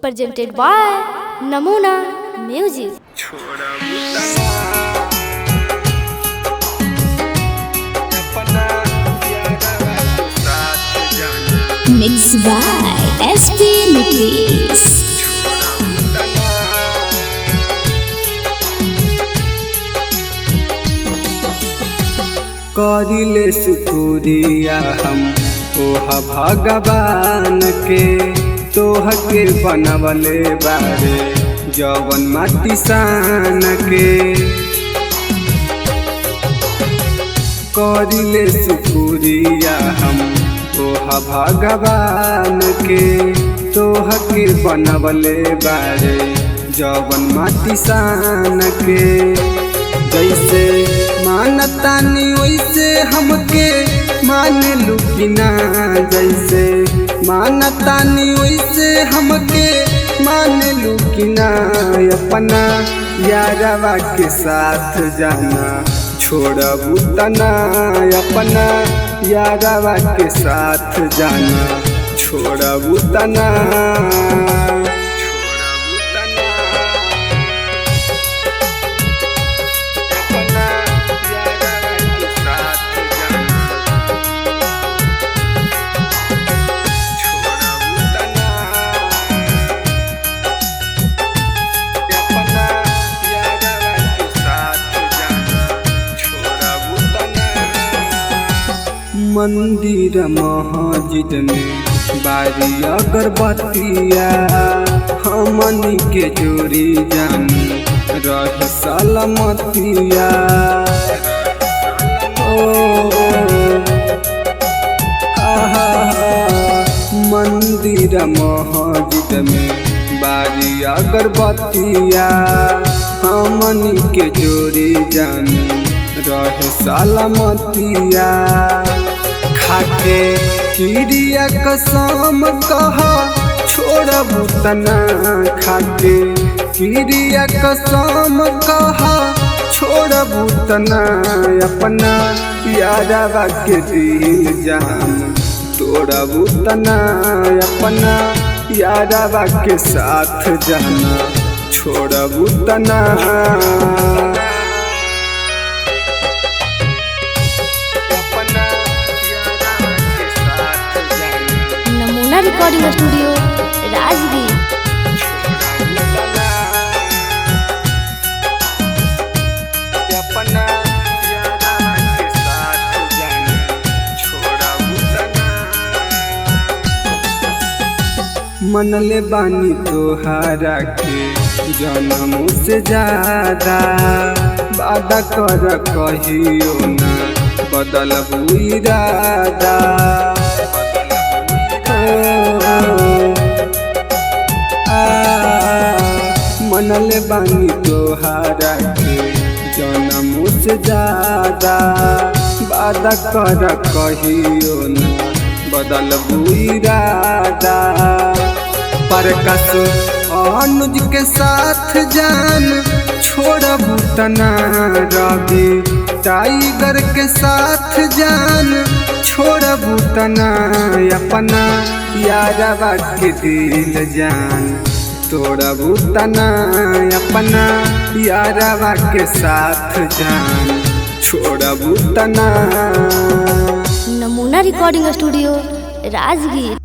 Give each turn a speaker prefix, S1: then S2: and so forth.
S1: presented by Namuna Music.
S2: Mixed by SP Mitris.
S3: करिले शुक्रिया हम ओहा भगवान के तोह के बनवले बारे जवन माटी सान के। करिले शुक्रिया हम ओहा भगवान के तोह के बनवले बारे जवन माटी सान के। जैसे मानतानी वैसे हमके मान लुकिना, जैसे मानतानी वैसे हमके मान लुकिना। अपना यारवा के साथ जाना छोड़बू तना, अपना यारवा के साथ जाना छोड़बू तना। मंदिर मस्जिद में बारी अगरबत्तिया हमनी के जोड़ी जान रह सलामतिया। मंदिर मस्जिद में बारी अगरबत्तिया हमनी के जोड़ी जान रह सलामतिया। खाके किरिया कसम कहा छोड़बू तना, खाके किरिया कसम कहा छोड़बू तना। अपना यारवा के दिल जान तोड़बू तना, अपना यारवा के साथ जाना छोड़बू तना।
S1: नमूना रिकॉर्डिंग स्टूडियो राजगीर।
S3: मनले बानी तोहारा के जन्मों से ज्यादा, वादा कर कहियो ना बदलबू इरादा। मनले बानी तोहारा के जन्मों से ज्यादा, वादा कर कहियो ना बदलबू इरादा। प्रकाश अनुज के साथ जान छोड़बू तना, रवि टाइगर के साथ जान छोड़बू तना। अपना यारवा के दिल जान तोड़बू तना, अपना यारवा के साथ जान छोड़बू तना।
S1: नमूना रिकॉर्डिंग स्टूडियो राजगीर।